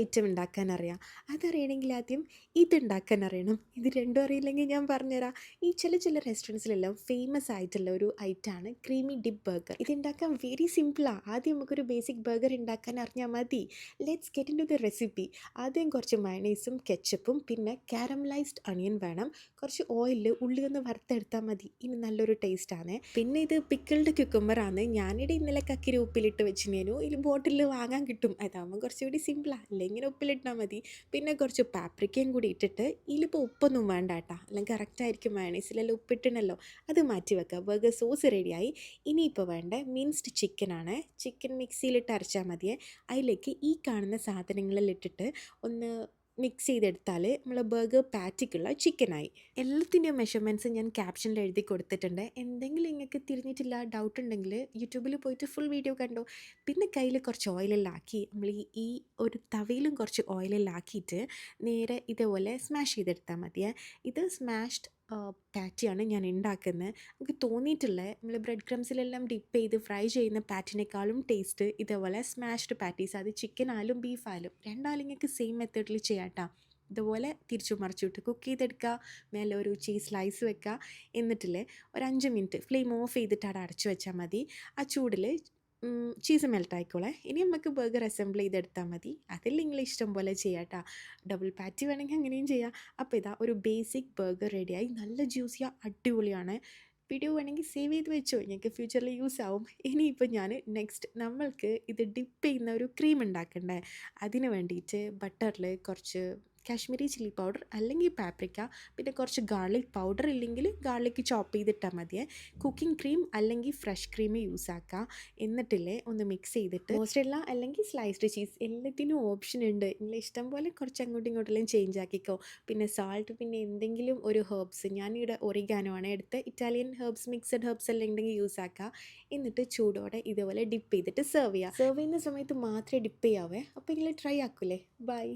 Item ഉണ്ടാക്കാൻ അറിയാം. അതറിയണമെങ്കിൽ ആദ്യം ഇതുണ്ടാക്കാൻ അറിയണം. ഇത് രണ്ടും അറിയില്ലെങ്കിൽ ഞാൻ പറഞ്ഞുതരാം. ഈ ചില റെസ്റ്റോറൻറ്റ്സിലെല്ലാം ഫേമസ് ആയിട്ടുള്ള ഒരു ഐറ്റമാണ് ക്രീമി ഡിപ്പ് ബർഗർ. ഇതുണ്ടാക്കാൻ വെരി സിമ്പിളാണ്. ആദ്യം നമുക്കൊരു ബേസിക് ബർഗർ ഉണ്ടാക്കാൻ അറിഞ്ഞാൽ മതി. Let's get into the recipe. ആദ്യം കുറച്ച് മയണൈസും കെച്ചപ്പും പിന്നെ കാരമലൈസ്ഡ് അണിയൻ വേണം. കുറച്ച് ഓയിലിൽ ഉള്ളി ഒന്ന് വറുത്തെടുത്താൽ മതി. ഇനി നല്ലൊരു ടേസ്റ്റാണ്. പിന്നെ ഇത് പിക്കിൾഡ് ക്യുക്കുംബറാണ്. ഞാനിവിടെ ഇന്നലെ കക്കിരി ഉപ്പിലിട്ട് വെച്ചിനേനു. ഇതിൽ ബോട്ടിലിൽ വാങ്ങാൻ കിട്ടും. അതാകുമ്പോൾ കുറച്ചുകൂടി സിമ്പിളാണ്. അല്ലെങ്കിൽ ഉപ്പിലിട്ടാൽ മതി. പിന്നെ കുറച്ച് പാപ്രിക്കയും കൂടി ഇട്ടിട്ട് ഇതിലിപ്പോൾ ഉപ്പൊന്നും വേണ്ട കേട്ടോ. എല്ലാം കറക്റ്റായിരിക്കും. മയണൈസിലെല്ലാം ഉപ്പിട്ടണല്ലോ. അത് മാറ്റി വെക്കുക. ബർഗർ സോസ് റെഡിയായി. ഇനിയിപ്പോൾ വേണ്ട മിൻസ്ഡ് ചിക്കനാണ്. ചിക്കൻ മിക്സിയിലിട്ട് അരച്ചാൽ മതിയേ. അതിലേക്ക് ഈ കാണുന്ന സാധനങ്ങളെല്ലാം ഇട്ടിട്ട് ഒന്ന് മിക്സ് ചെയ്തെടുത്താൽ നമ്മൾ ബർഗർ പാറ്റിക്കുള്ള ചിക്കനായി. എല്ലാത്തിൻ്റെയും മെഷർമെൻറ്റ്സ് ഞാൻ ക്യാപ്ഷനിൽ എഴുതി കൊടുത്തിട്ടുണ്ട്. എന്തെങ്കിലും നിങ്ങൾക്ക് തിരിഞ്ഞിട്ടില്ല, ഡൗട്ട് ഉണ്ടെങ്കിൽ യൂട്യൂബിൽ പോയിട്ട് ഫുൾ വീഡിയോ കണ്ടോ. പിന്നെ കയ്യിൽ കുറച്ച് ഓയിലെല്ലാം ആക്കി നമ്മൾ ഈ ഒരു തവയിലും കുറച്ച് ഓയിലെല്ലാം ആക്കിയിട്ട് നേരെ ഇതേപോലെ സ്മാഷ് ചെയ്തെടുത്താൽ മതിയേ. ഇത് സ്മാഷ്ഡ് പാറ്റിയാണ് ഞാൻ ഉണ്ടാക്കുന്നത്. നമുക്ക് തോന്നിയിട്ടുള്ള നമ്മൾ ബ്രെഡ് ക്രംസിലെല്ലാം ഡിപ്പ് ചെയ്ത് ഫ്രൈ ചെയ്യുന്ന പാറ്റിനേക്കാളും ടേസ്റ്റ് ഇതേപോലെ സ്മാഷ്ഡ് പാറ്റീസ്. അത് ചിക്കൻ ആയാലും ബീഫായാലും രണ്ടായാലും നിങ്ങൾക്ക് സെയിം മെത്തേഡിൽ ചെയ്യാം കേട്ടോ. ഇതുപോലെ തിരിച്ചു മറിച്ചിട്ട് കുക്ക് ചെയ്തെടുക്കുക. മേലെ ഒരു ചീസ് സ്ലൈസ് വെക്കുക. എന്നിട്ടില്ലേ ഒരു 5 മിനിറ്റ് ഫ്ലെയിം ഓഫ് ചെയ്തിട്ട് അവിടെ അടച്ചു വെച്ചാൽ മതി. ആ ചൂടിൽ ചീസ് മെൽറ്റ് ആയിക്കോളെ. ഇനി നമുക്ക് ബർഗർ അസംബിൾ ചെയ്തെടുത്താൽ മതി. അതിൽ നിങ്ങൾ ഇഷ്ടം പോലെ ചെയ്യാം കേട്ടോ. ഡബിൾ പാറ്റി വേണമെങ്കിൽ അങ്ങനെയും ചെയ്യാം. അപ്പോൾ ഇതാ ഒരു ബേസിക് ബർഗർ റെഡിയായി. നല്ല ജ്യൂസിയാണ്, അടിപൊളിയാണ്. വീഡിയോ വേണമെങ്കിൽ സേവ് ചെയ്ത് വെച്ചോ, നിങ്ങൾക്ക് ഫ്യൂച്ചറിൽ യൂസ് ആവും. ഇനിയിപ്പോൾ ഞാൻ നെക്സ്റ്റ് നമ്മൾക്ക് ഇത് ഡിപ്പ് ചെയ്യുന്ന ഒരു ക്രീം ഉണ്ടാക്കണ്ടേ. അതിന് വേണ്ടിയിട്ട് ബട്ടറിൽ കുറച്ച് കാശ്മീരി ചില്ലി പൗഡർ അല്ലെങ്കിൽ പാപ്രിക്ക, പിന്നെ കുറച്ച് ഗാർലിക് പൗഡർ ഇല്ലെങ്കിൽ ഗാർലിക് ചോപ്പ് ചെയ്തിട്ടാൽ മതിയേ. കുക്കിംഗ് ക്രീം അല്ലെങ്കിൽ ഫ്രഷ് ക്രീം യൂസ് ആക്കുക. എന്നിട്ടില്ലേ ഒന്ന് മിക്സ് ചെയ്തിട്ട് മോസ്റ്ററെല്ല അല്ലെങ്കിൽ സ്ലൈസ്ഡ് ചീസ് എല്ലാത്തിനും ഓപ്ഷൻ ഉണ്ട്. നിങ്ങൾ ഇഷ്ടം പോലെ കുറച്ച് അങ്ങോട്ടും ഇങ്ങോട്ടെല്ലാം ചേഞ്ച് ആക്കിക്കോ. പിന്നെ സാൾട്ട്, പിന്നെ എന്തെങ്കിലും ഒരു ഹെർബ്സ്, ഞാനിവിടെ ഒറിഗാനോ ആണ് എടുത്ത്. ഇറ്റാലിയൻ ഹെർബ്സ്, മിക്സഡ് ഹെർബ്സ് എല്ലാം ഉണ്ടെങ്കിൽ യൂസ് ആക്കുക. എന്നിട്ട് ചൂടോടെ ഇതുപോലെ ഡിപ്പ് ചെയ്തിട്ട് സെർവ് ചെയ്യുക. സെർവ് ചെയ്യുന്ന സമയത്ത് മാത്രമേ ഡിപ്പ് ചെയ്യാവേ. അപ്പോൾ നിങ്ങൾ ട്രൈ ആക്കൂലേ. ബൈ.